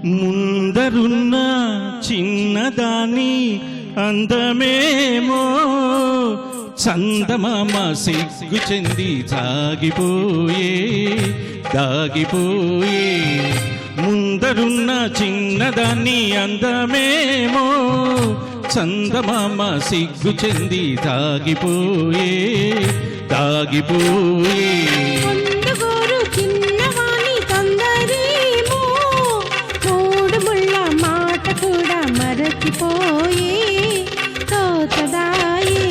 ముందరున్న చిన్నదాని అందమేమో చందమామ సిగ్గు చెంది దాగిపోయే. ముందరున్న చిన్నదాన్ని అందమేమో చందమామ సిగ్గు చెంది దాగిపోయే. చిన్నవాణి తొందరేమో మూడు ముళ్ళ మాట కూడా మరచిపోయే. తోచదాయే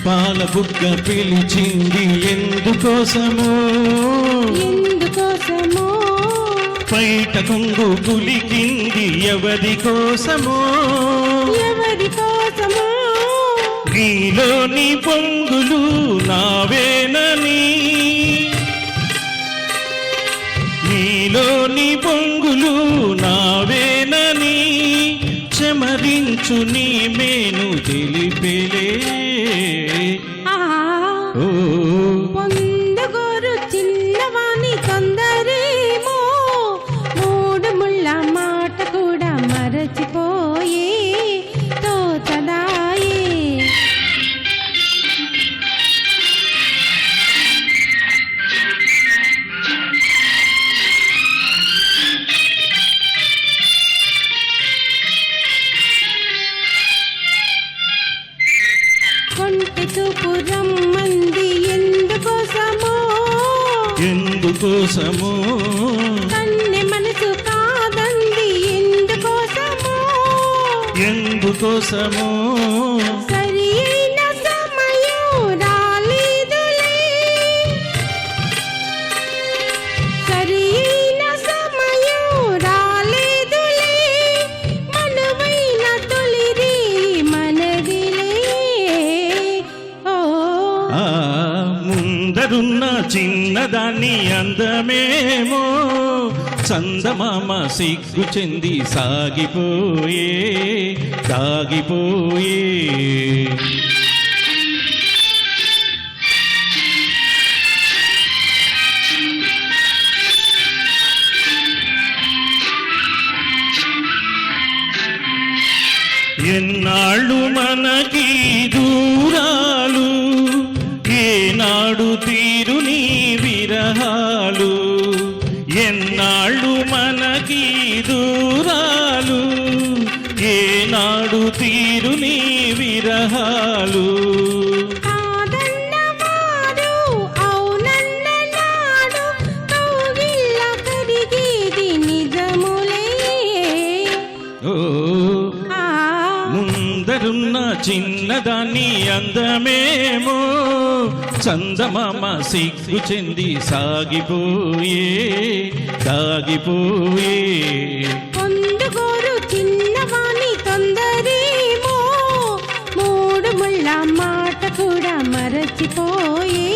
పాల బుగ్గ పిలిచింది ఎందుకోసమో బయట కొంగు కులికింది ఎవరి కోసమో నీలోని పొంగులు నావేనని చెమరించు నీ మేను తెలిపెలే. పొందగోరు చిన్నవాణి తొందరేమో మూడు ముళ్ళ మాట కూడా మరచిపోయే. తోచదాయే కొంటె చూపు రమ్మంది ఎందుకోసమో కన్నె మనసు కాదంది ఎందుకోసమో సరి అయిన సమయం రాలేదులే. మనువైన తొలిరి మనదిలే. ముందరున్న చిన్నదాన్ని అందమేమో చందమామ సిగ్గు చెంది సాగిపోయే. ఎన్నాళ్ళు మనకి దూరాలు ఏనాడు తీరు నీ విరహాలు. ఎన్నాళ్ళు మనకి దూరాలు ఏనాడు తీరు నీ విరహాలు. కాదన్నవారు అవునన్ననాడు కౌగిళ్ళ కరిగేది నిజములే. ముందరున్న చిన్నదాన్ని అందమేమో చందమామ సిగ్గు చెంది సాగిపోయే. పొందుగోరు చిన్నవాణి తొందరేమో మూడు ముళ్ళ మాట కూడా మరచిపోయే.